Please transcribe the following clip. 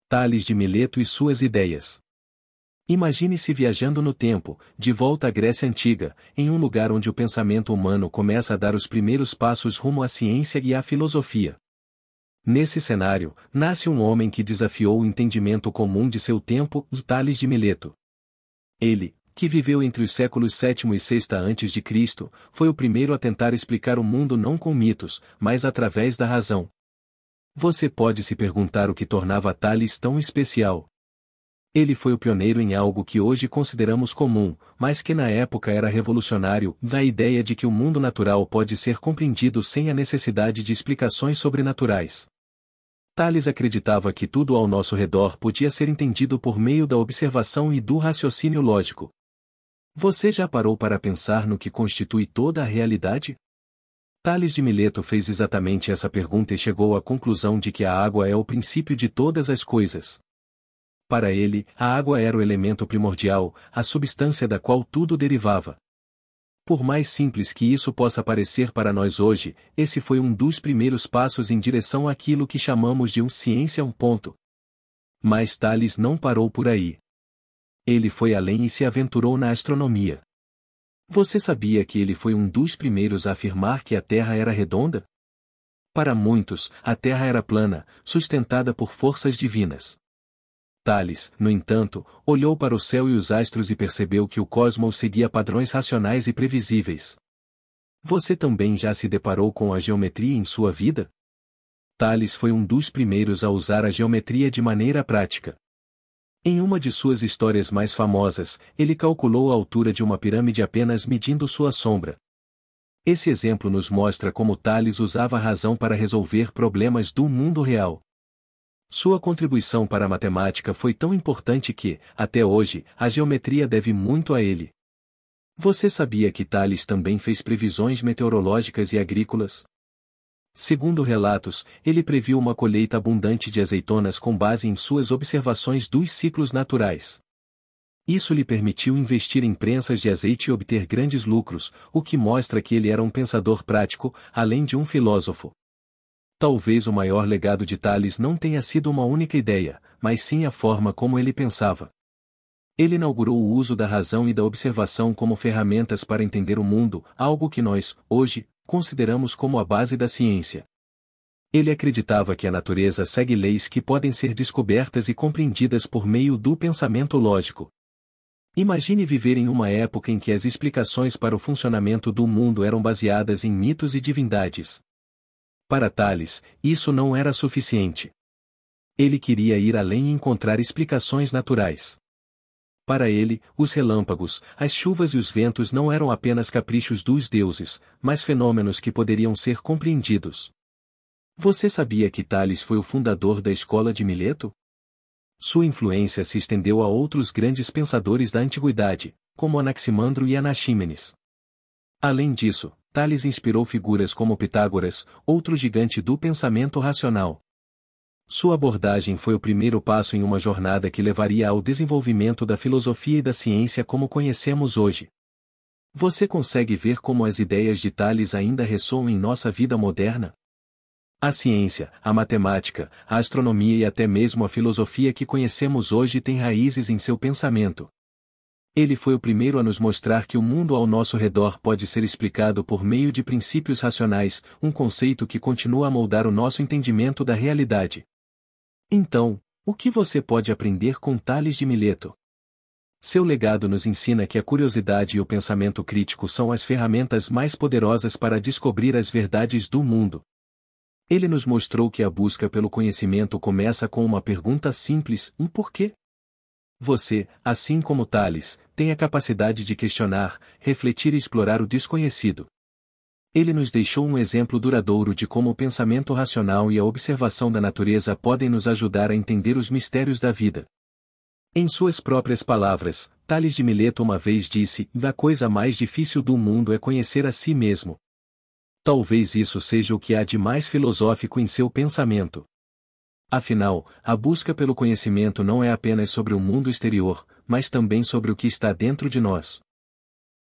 Tales de Mileto e suas ideias. Imagine-se viajando no tempo, de volta à Grécia Antiga, em um lugar onde o pensamento humano começa a dar os primeiros passos rumo à ciência e à filosofia. Nesse cenário, nasce um homem que desafiou o entendimento comum de seu tempo, Tales de Mileto. Ele, que viveu entre os séculos VII e VI a.C., foi o primeiro a tentar explicar o mundo não com mitos, mas através da razão. Você pode se perguntar o que tornava Tales tão especial. Ele foi o pioneiro em algo que hoje consideramos comum, mas que na época era revolucionário, na ideia de que o mundo natural pode ser compreendido sem a necessidade de explicações sobrenaturais. Tales acreditava que tudo ao nosso redor podia ser entendido por meio da observação e do raciocínio lógico. Você já parou para pensar no que constitui toda a realidade? Tales de Mileto fez exatamente essa pergunta e chegou à conclusão de que a água é o princípio de todas as coisas. Para ele, a água era o elemento primordial, a substância da qual tudo derivava. Por mais simples que isso possa parecer para nós hoje, esse foi um dos primeiros passos em direção àquilo que chamamos de ciência. Mas Tales não parou por aí. Ele foi além e se aventurou na astronomia. Você sabia que ele foi um dos primeiros a afirmar que a Terra era redonda? Para muitos, a Terra era plana, sustentada por forças divinas. Tales, no entanto, olhou para o céu e os astros e percebeu que o cosmos seguia padrões racionais e previsíveis. Você também já se deparou com a geometria em sua vida? Tales foi um dos primeiros a usar a geometria de maneira prática. Em uma de suas histórias mais famosas, ele calculou a altura de uma pirâmide apenas medindo sua sombra. Esse exemplo nos mostra como Tales usava a razão para resolver problemas do mundo real. Sua contribuição para a matemática foi tão importante que, até hoje, a geometria deve muito a ele. Você sabia que Tales também fez previsões meteorológicas e agrícolas? Segundo relatos, ele previu uma colheita abundante de azeitonas com base em suas observações dos ciclos naturais. Isso lhe permitiu investir em prensas de azeite e obter grandes lucros, o que mostra que ele era um pensador prático, além de um filósofo. Talvez o maior legado de Tales não tenha sido uma única ideia, mas sim a forma como ele pensava. Ele inaugurou o uso da razão e da observação como ferramentas para entender o mundo, algo que nós, hoje, consideramos como a base da ciência. Ele acreditava que a natureza segue leis que podem ser descobertas e compreendidas por meio do pensamento lógico. Imagine viver em uma época em que as explicações para o funcionamento do mundo eram baseadas em mitos e divindades. Para Tales, isso não era suficiente. Ele queria ir além e encontrar explicações naturais. Para ele, os relâmpagos, as chuvas e os ventos não eram apenas caprichos dos deuses, mas fenômenos que poderiam ser compreendidos. Você sabia que Tales foi o fundador da escola de Mileto? Sua influência se estendeu a outros grandes pensadores da antiguidade, como Anaximandro e Anaxímenes. Além disso, Tales inspirou figuras como Pitágoras, outro gigante do pensamento racional. Sua abordagem foi o primeiro passo em uma jornada que levaria ao desenvolvimento da filosofia e da ciência como conhecemos hoje. Você consegue ver como as ideias de Tales ainda ressoam em nossa vida moderna? A ciência, a matemática, a astronomia e até mesmo a filosofia que conhecemos hoje têm raízes em seu pensamento. Ele foi o primeiro a nos mostrar que o mundo ao nosso redor pode ser explicado por meio de princípios racionais, um conceito que continua a moldar o nosso entendimento da realidade. Então, o que você pode aprender com Tales de Mileto? Seu legado nos ensina que a curiosidade e o pensamento crítico são as ferramentas mais poderosas para descobrir as verdades do mundo. Ele nos mostrou que a busca pelo conhecimento começa com uma pergunta simples: e por quê? Você, assim como Tales, tem a capacidade de questionar, refletir e explorar o desconhecido. Ele nos deixou um exemplo duradouro de como o pensamento racional e a observação da natureza podem nos ajudar a entender os mistérios da vida. Em suas próprias palavras, Tales de Mileto uma vez disse: "A coisa mais difícil do mundo é conhecer a si mesmo." Talvez isso seja o que há de mais filosófico em seu pensamento. Afinal, a busca pelo conhecimento não é apenas sobre o mundo exterior, mas também sobre o que está dentro de nós.